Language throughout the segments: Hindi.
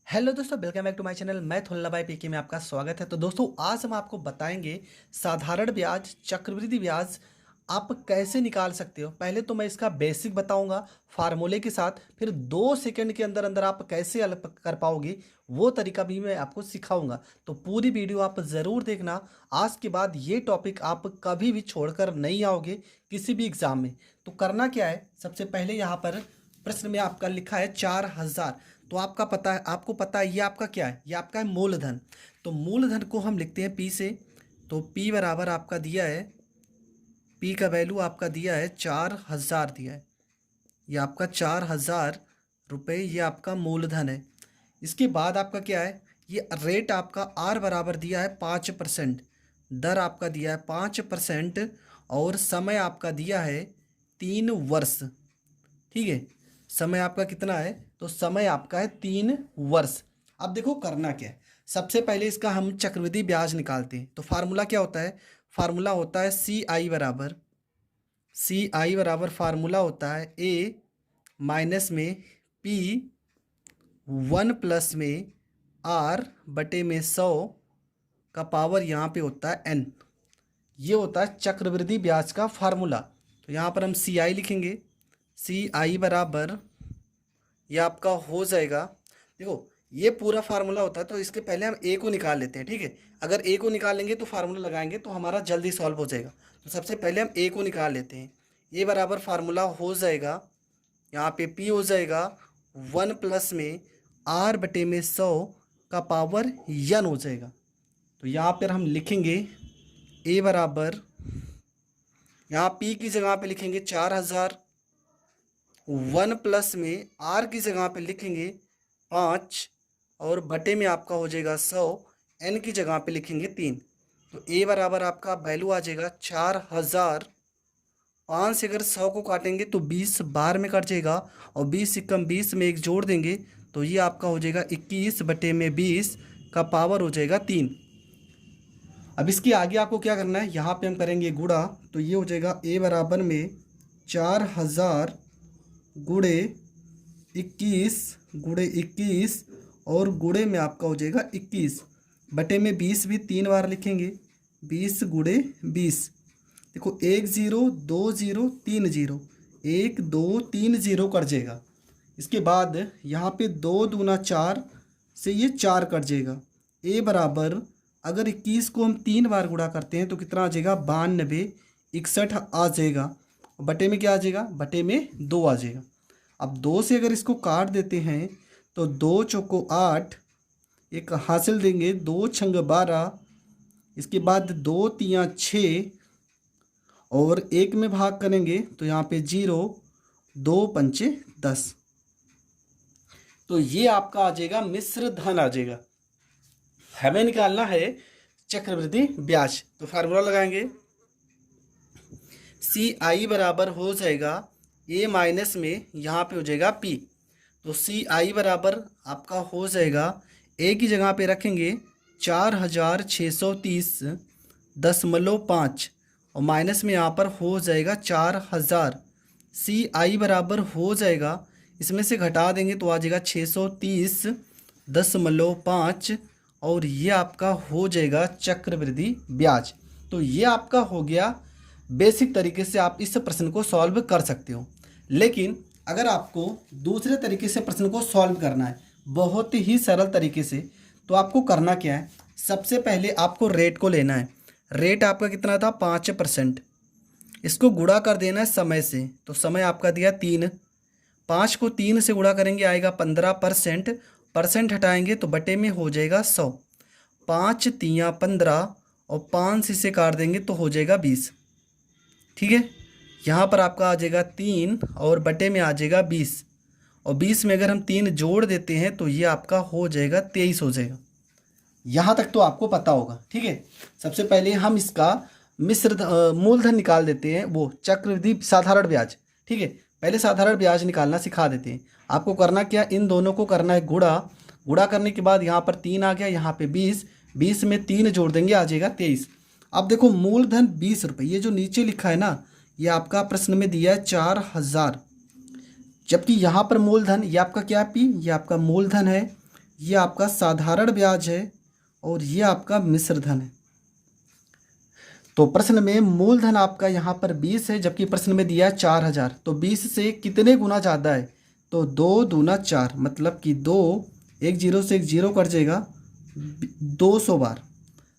हेलो दोस्तों, welcome back to my channel. मैं थुल्ला भाई पीके में आपका स्वागत है। तो दोस्तों, आज हम आपको बताएंगे साधारण ब्याज, चक्रवृद्धि ब्याज आप कैसे निकाल सकते हो। पहले तो मैं इसका बेसिक बताऊंगा फार्मूले के साथ, फिर 2 सेकंड के अंदर अंदर आप कैसे हल कर पाओगे वो तरीका भी मैं आपको सिखाऊंगा। तो पूरी वीडियो आप ज़रूर देखना। आज के बाद ये टॉपिक आप कभी भी छोड़कर नहीं आओगे किसी भी एग्ज़ाम में। तो करना क्या है, सबसे पहले यहाँ पर प्रश्न में आपका लिखा है 4000। तो आपको पता है ये आपका क्या है, ये आपका है मूलधन। तो मूलधन को हम लिखते हैं पी से। तो पी बराबर आपका दिया है, पी का वैल्यू आपका दिया है 4000 दिया है। ये आपका 4000 रुपये, ये आपका मूलधन है। इसके बाद आपका क्या है, ये रेट आपका आर बराबर दिया है 5%, दर आपका दिया है 5%, और समय आपका दिया है 3 वर्ष। ठीक है, समय आपका कितना है, तो समय आपका है 3 वर्ष। अब देखो करना क्या है, सबसे पहले इसका हम चक्रवृद्धि ब्याज निकालते हैं। तो फार्मूला क्या होता है, फार्मूला होता है सी आई बराबर फार्मूला होता है ए माइनस में पी 1 प्लस में आर बटे में 100 का पावर यहाँ पे होता है एन। ये होता है चक्रवृद्धि ब्याज का फार्मूला। तो यहाँ पर हम सी आई लिखेंगे, सी आई बराबर ये आपका हो जाएगा। देखो ये पूरा फार्मूला होता है, तो इसके पहले हम ए को निकाल लेते हैं। ठीक है, अगर ए को निकालेंगे तो फार्मूला लगाएंगे तो हमारा जल्दी सॉल्व हो जाएगा। तो सबसे पहले हम ए को निकाल लेते हैं। ए बराबर फार्मूला हो जाएगा, यहाँ पे पी हो जाएगा 1 प्लस में आर बटे में 100 का पावर यन हो जाएगा। तो यहाँ पर हम लिखेंगे ए बराबर, यहाँ पी की जगह पे लिखेंगे 4000, 1 प्लस में आर की जगह पे लिखेंगे 5, और बटे में आपका हो जाएगा 100, एन की जगह पे लिखेंगे 3। तो ए बराबर आपका वैल्यू आ जाएगा 4000। 5 से अगर 100 को काटेंगे तो 20 बार में कट जाएगा, और 20 से कम 20 में एक जोड़ देंगे तो ये आपका हो जाएगा 21 बटे में 20 का पावर हो जाएगा 3। अब इसके आगे आपको क्या करना है, यहाँ पे हम करेंगे गुणा। तो ये हो जाएगा ए बराबर में 4000 गुणे 21 गुणे 21, और गुणे में आपका हो जाएगा 21 बटे में 20 भी 3 बार लिखेंगे, 20 गुणे 20। देखो 1 0 2 0 3 0, 1 2 3 0 कट जाएगा। इसके बाद यहाँ पे 2 दूना 4 से ये 4 कट जाएगा। ए बराबर अगर 21 को हम 3 बार गुणा करते हैं तो कितना आ जाएगा, 92 61 आ जाएगा। बटे में क्या आ जाएगा, बटे में 2 आ जाएगा। अब 2 से अगर इसको काट देते हैं तो 2 चौको 8, एक हासिल देंगे 2 छंग 12, इसके बाद 2 तियाँ 6, और 1 में भाग करेंगे तो यहाँ पे 0, 2 पंचे 10। तो ये आपका आ जाएगा मिश्र धन आ जाएगा। हमें निकालना है चक्रवृद्धि ब्याज। तो फार्मूला लगाएंगे, सी आई बराबर हो जाएगा ए माइनस में यहाँ पे हो जाएगा पी। तो सी आई बराबर आपका हो जाएगा, ए की जगह पे रखेंगे 4630.5, और माइनस में यहाँ पर हो जाएगा 4000। सी आई बराबर हो जाएगा, इसमें से घटा देंगे तो आ जाएगा 630.5, और ये आपका हो जाएगा चक्रवृद्धि ब्याज। तो ये आपका हो गया, बेसिक तरीके से आप इस प्रश्न को सॉल्व कर सकते हो। लेकिन अगर आपको दूसरे तरीके से प्रश्न को सॉल्व करना है, बहुत ही सरल तरीके से, तो आपको करना क्या है, सबसे पहले आपको रेट को लेना है। रेट आपका कितना था, 5%। इसको गुणा कर देना है समय से। तो समय आपका दिया 3, 5 को 3 से गुणा करेंगे आएगा 15%, परसेंट हटाएंगे तो बटे में हो जाएगा 100। 5 तियाँ 15, और 5 से काट देंगे तो हो जाएगा 20। ठीक है, यहाँ पर आपका आ जाएगा 3, और बटे में आ जाएगा 20, और 20 में अगर हम 3 जोड़ देते हैं तो ये आपका हो जाएगा 23 हो जाएगा। यहाँ तक तो आपको पता होगा। ठीक है, सबसे पहले हम इसका मूलधन निकाल देते हैं, वो चक्रवृद्धि साधारण ब्याज। ठीक है, पहले साधारण ब्याज निकालना सिखा देते हैं। आपको करना क्या, इन दोनों को करना है गुणा। गुणा करने के बाद यहाँ पर 3 आ गया, यहाँ पे 20, 20 में 3 जोड़ देंगे आ जाएगा 23। अब देखो मूलधन 20 रुपये, ये जो नीचे लिखा है ना, ये आपका प्रश्न में दिया है 4000, जबकि यहाँ पर मूलधन, ये आपका क्या है पी, ये आपका मूलधन है। ये आपका साधारण ब्याज है और ये आपका मिश्र धन है। तो प्रश्न में मूलधन आपका यहाँ पर 20 है, जबकि प्रश्न में दिया है 4000। तो 20 से कितने गुना ज़्यादा है? तो 2 दूना 4, मतलब कि 2, एक जीरो से एक जीरो कट जाएगा 200 बार।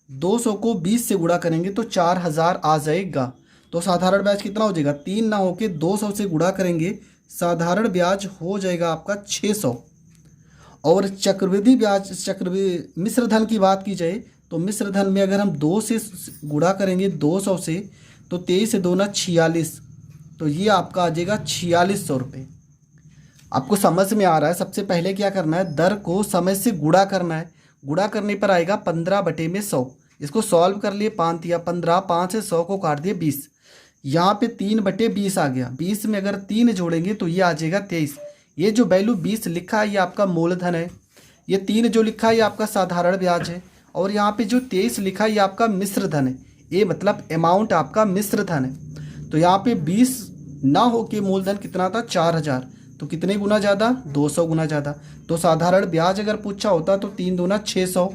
200 को 20 से गुणा करेंगे तो 4000 आ जाएगा। तो साधारण ब्याज कितना हो जाएगा? 3 ना होके 200 से गुणा करेंगे, साधारण ब्याज हो जाएगा आपका 600। और चक्रवृद्धि ब्याज, चक्रवृद्धि मिश्र धन की बात की जाए तो मिश्र धन में अगर हम 2 से गुणा करेंगे 200 से, तो 23 से 2 ना 46, तो ये आपका आ जाएगा 4600 रुपये। आपको समझ में आ रहा है? सबसे पहले क्या करना है, दर को समय से गुणा करना है। गुणा करने पर आएगा 15/100। इसको सॉल्व कर लिए, 5 दिया 15, 5 से 100 को काट दिए 20। यहाँ पे 3/20 आ गया। 20 में अगर 3 जोड़ेंगे तो ये आ जाएगा 23। ये जो वैल्यू 20 लिखा है ये आपका मूलधन है, ये 3 जो लिखा है ये आपका साधारण ब्याज है, और यहाँ पे जो 23 लिखा है ये आपका मिश्र धन है। ये मतलब अमाउंट आपका मिश्र धन है। तो यहाँ पे 20 ना हो के मूलधन कितना था? 4000। तो कितने गुना ज़्यादा? 200 गुना ज़्यादा। तो साधारण ब्याज अगर पूछा होता तो 3 दूना 600,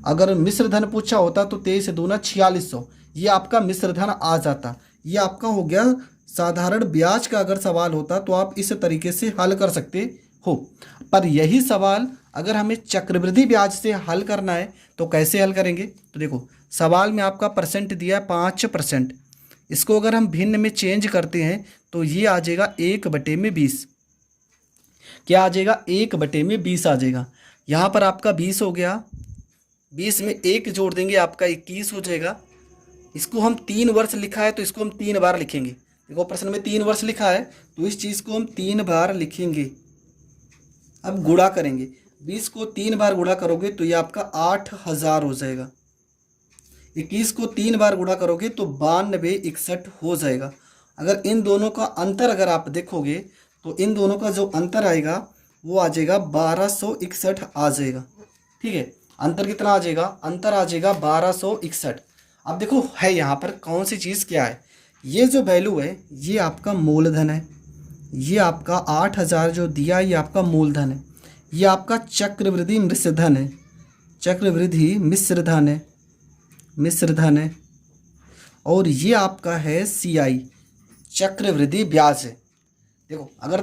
अगर मिश्र धन पूछा होता तो 23 दूना 4600, ये आपका मिश्र धन आ जाता। ये आपका हो गया साधारण ब्याज का। अगर सवाल होता तो आप इस तरीके से हल कर सकते हो। पर यही सवाल अगर हमें चक्रवृद्धि ब्याज से हल करना है तो कैसे हल करेंगे? तो देखो, सवाल में आपका परसेंट दिया है 5%। इसको अगर हम भिन्न में चेंज करते हैं तो ये आ जाएगा 1/20। क्या आ जाएगा? 1/20 आ जाएगा। यहाँ पर आपका 20 हो गया, 20 में 1 जोड़ देंगे आपका 21 हो जाएगा। इसको हम 3 वर्ष लिखा है तो इसको हम 3 बार लिखेंगे। देखो प्रश्न में 3 वर्ष लिखा है तो इस चीज़ को हम 3 बार लिखेंगे। अब गुणा करेंगे, 20 को 3 बार गुणा करोगे तो ये आपका 8000 हो जाएगा। 21 को 3 बार गुणा करोगे तो 9261 हो जाएगा। अगर इन दोनों का अंतर अगर आप देखोगे तो इन दोनों का जो अंतर आएगा वो आ जाएगा 1261 आ जाएगा। ठीक है, अंतर कितना आ जाएगा? अंतर आ जाएगा 1261। अब देखो है यहाँ पर कौन सी चीज़ क्या है, ये जो वैल्यू है ये आपका मूलधन है, ये आपका 8000 जो दिया ये आपका मूलधन है, ये आपका चक्रवृद्धि मिश्र धन है, चक्रवृद्धि मिश्र धन है, मिश्र धन है, और ये आपका है CI, चक्रवृद्धि ब्याज है। देखो अगर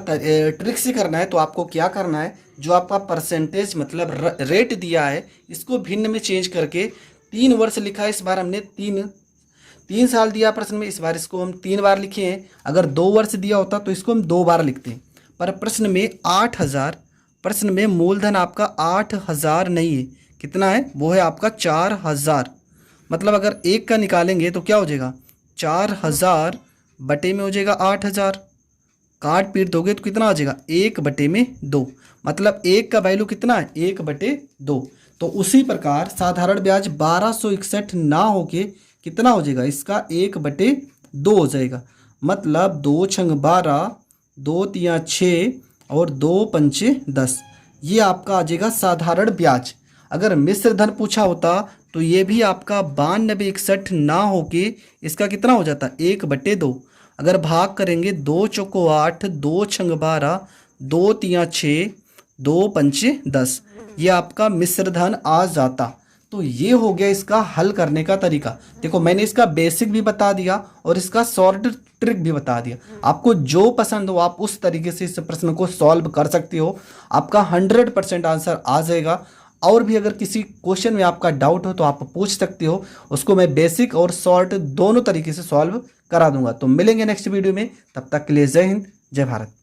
ट्रिक से करना है तो आपको क्या करना है, जो आपका परसेंटेज मतलब रेट दिया है इसको भिन्न में चेंज करके, 3 वर्ष लिखा है इस बार हमने 3 साल दिया प्रश्न में, इस बार इसको हम 3 बार लिखे हैं। अगर 2 वर्ष दिया होता तो इसको हम 2 बार लिखते हैं। पर प्रश्न में 8000, प्रश्न में मूलधन आपका 8000 नहीं है, कितना है? वो है आपका 4000। मतलब अगर 1 का निकालेंगे तो क्या हो जाएगा? 4000 बटे में हो जाएगा 8000, काट पीट दोगे तो कितना आ जाएगा? 1/2। मतलब 1 का वैल्यू कितना है? 1/2। तो उसी प्रकार साधारण ब्याज 1261 ना होके कितना हो जाएगा? इसका 1/2 हो जाएगा। मतलब 2 छंग 12, 2 तिया 6 और 2 पंचे 10, ये आपका आ जाएगा साधारण ब्याज। अगर मिश्र धन पूछा होता तो ये भी आपका 9261 ना होके इसका कितना हो जाता? 1/2। अगर भाग करेंगे 2 चौको 8, 2 छंग 12, 2 तिया 6, 2 पंचे 10, ये आपका मिश्र धन आ जाता। तो ये हो गया इसका हल करने का तरीका। देखो मैंने इसका बेसिक भी बता दिया और इसका शॉर्ट ट्रिक भी बता दिया। आपको जो पसंद हो आप उस तरीके से इस प्रश्न को सॉल्व कर सकते हो, आपका 100% आंसर आ जाएगा। और भी अगर किसी क्वेश्चन में आपका डाउट हो तो आप पूछ सकते हो, उसको मैं बेसिक और शॉर्ट दोनों तरीके से सॉल्व करा दूंगा। तो मिलेंगे नेक्स्ट वीडियो में, तब तक के लिए जय हिंद, जय भारत।